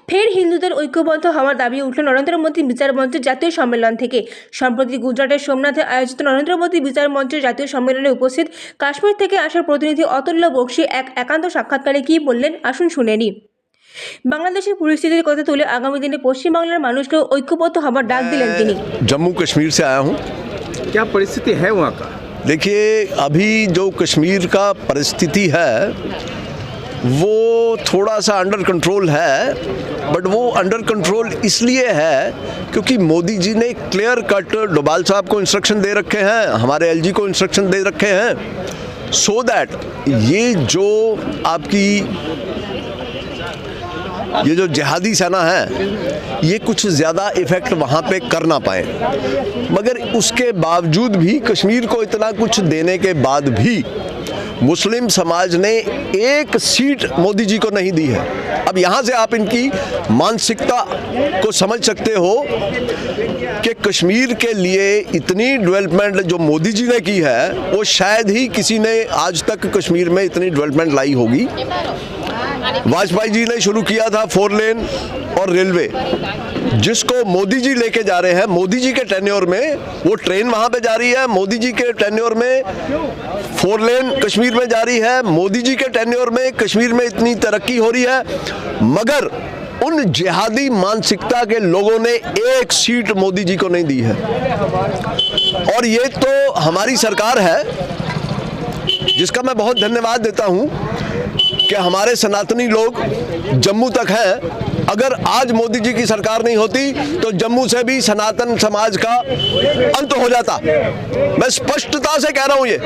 ফের হিন্দুদের ঐক্যবদ্ধ হওয়ার দাবি উঠল নরেন্দ্র মোদী বিচার মঞ্চের জাতীয় সম্মেলন থেকে। সম্প্রতি গুজরাটের সোমনাথে আয়োজিত নরেন্দ্র মোদী বিচার মঞ্চের জাতীয় সম্মেলনে উপস্থিত কাশ্মীর থেকে আসা প্রতিনিধি অতুল্য বক্সী এক একান্ত সাক্ষাৎকারে কি বললেন আসুন শুনে নিই। বাংলাদেশের পরিস্থিতির কথা তুলে আগামী দিনে পশ্চিমবাংলার মানুষকে ঐক্যবদ্ধ হবার ডাক দিলেন তিনি। जम्मू कश्मीर से आया हूँ। क्या परिस्थिति है वहाँ का? देखिए, अभी जो कश्मीर का परिस्थिति है वो थोड़ा सा अंडर कंट्रोल है, बट वो अंडर कंट्रोल इसलिए है क्योंकि मोदी जी ने क्लियर कट डोभाल साहब को इंस्ट्रक्शन दे रखे हैं, हमारे एलजी को इंस्ट्रक्शन दे रखे हैं, सो दैट ये जो जिहादी सेना है ये कुछ ज़्यादा इफ़ेक्ट वहाँ पे कर ना पाए। मगर उसके बावजूद भी कश्मीर को इतना कुछ देने के बाद भी मुस्लिम समाज ने एक सीट मोदी जी को नहीं दी है। अब यहाँ से आप इनकी मानसिकता को समझ सकते हो कि कश्मीर के लिए इतनी डेवलपमेंट जो मोदी जी ने की है वो शायद ही किसी ने आज तक कश्मीर में इतनी डेवलपमेंट लाई होगी। वाजपेयी जी ने शुरू किया था 4 लेन और रेलवे, जिसको मोदी जी लेके जा रहे हैं। मोदी जी के टेन्योर में वो ट्रेन वहाँ पे जा रही है, मोदी जी के टेन्योर में 4 लेन कश्मीर में जा रही है, मोदी जी के टेन्योर में कश्मीर में इतनी तरक्की हो रही है, मगर उन जिहादी मानसिकता के लोगों ने एक सीट मोदी जी को नहीं दी है। और ये तो हमारी सरकार है जिसका मैं बहुत धन्यवाद देता हूँ कि हमारे सनातनी लोग जम्मू तक हैं। अगर आज मोदी जी की सरकार नहीं होती तो जम्मू से भी सनातन समाज का अंत हो जाता। मैं स्पष्टता से कह रहा हूँ ये,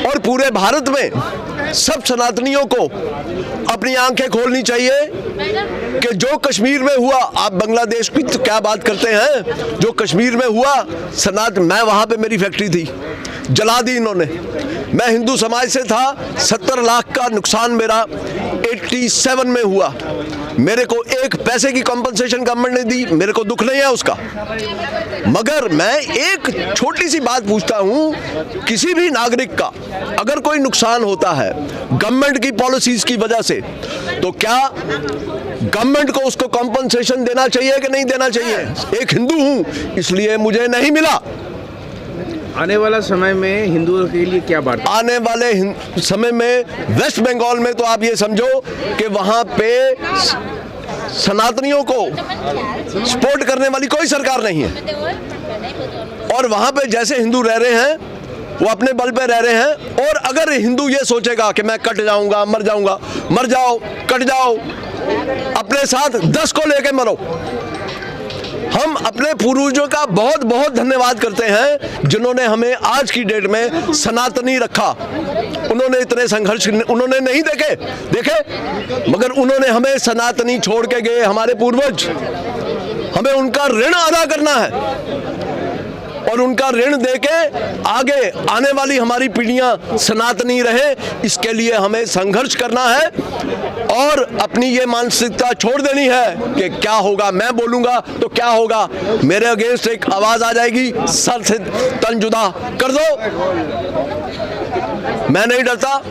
और पूरे भारत में सब सनातनियों को अपनी आंखें खोलनी चाहिए कि जो कश्मीर में हुआ, आप बांग्लादेश की तो क्या बात करते हैं, जो कश्मीर में हुआ मैं वहाँ पे मेरी फैक्ट्री थी, जला दी इन्होंने। मैं हिंदू समाज से था, 70 लाख का नुकसान मेरा 87 में हुआ। मेरे को एक पैसे की कॉम्पनसेशन गवर्नमेंट ने दी, मेरे को दुख नहीं है उसका। मगर मैं एक छोटी सी बात पूछता हूँ, किसी भी नागरिक का अगर कोई नुकसान होता है गवर्नमेंट की पॉलिसीज की वजह से, तो क्या गवर्नमेंट को उसको कॉम्पनसेशन देना चाहिए कि नहीं देना चाहिए? एक हिंदू हूँ इसलिए मुझे नहीं मिला। आने वाला समय में हिंदुओं के लिए क्या बात? आने वाले समय में वेस्ट बंगाल में तो आप ये समझो कि वहाँ पे सनातनियों को सपोर्ट करने वाली कोई सरकार नहीं है, और वहाँ पे जैसे हिंदू रह रहे हैं वो अपने बल पे रह रहे हैं। और अगर हिंदू ये सोचेगा कि मैं कट जाऊंगा, मर जाऊंगा, मर जाओ, कट जाओ, अपने साथ 10 को लेके मरो। हम अपने पूर्वजों का बहुत बहुत धन्यवाद करते हैं जिन्होंने हमें आज की डेट में सनातनी रखा। उन्होंने इतने संघर्ष उन्होंने नहीं देखे, मगर उन्होंने हमें सनातनी छोड़ के गए, हमारे पूर्वज। हमें उनका ऋण अदा करना है और उनका ऋण देके आगे आने वाली हमारी पीढ़ियां सनातनी रहे, इसके लिए हमें संघर्ष करना है और अपनी ये मानसिकता छोड़ देनी है कि क्या होगा, मैं बोलूंगा तो क्या होगा, मेरे अगेंस्ट एक आवाज आ जाएगी, सर से तन जुदा कर दो। मैं नहीं डरता।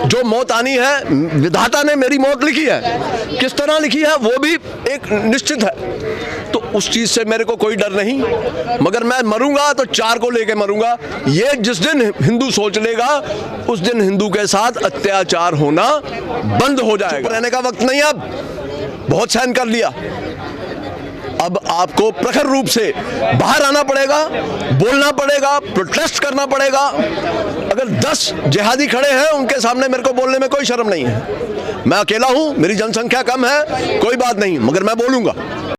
जो मौत आनी है, विधाता ने मेरी मौत लिखी है, किस तरह लिखी है वो भी एक निश्चित है, तो उस चीज से मेरे को कोई डर नहीं। मगर मैं मरूंगा तो 4 को लेके मरूंगा। ये जिस दिन हिंदू सोच लेगा उस दिन हिंदू के साथ अत्याचार होना बंद हो जाएगा। रहने का वक्त नहीं, अब बहुत सहन कर लिया। अब आपको प्रखर रूप से बाहर आना पड़ेगा, बोलना पड़ेगा, प्रोटेस्ट करना पड़ेगा। अगर 10 जिहादी खड़े हैं उनके सामने मेरे को बोलने में कोई शर्म नहीं है। मैं अकेला हूं, मेरी जनसंख्या कम है, कोई बात नहीं, मगर मैं बोलूंगा।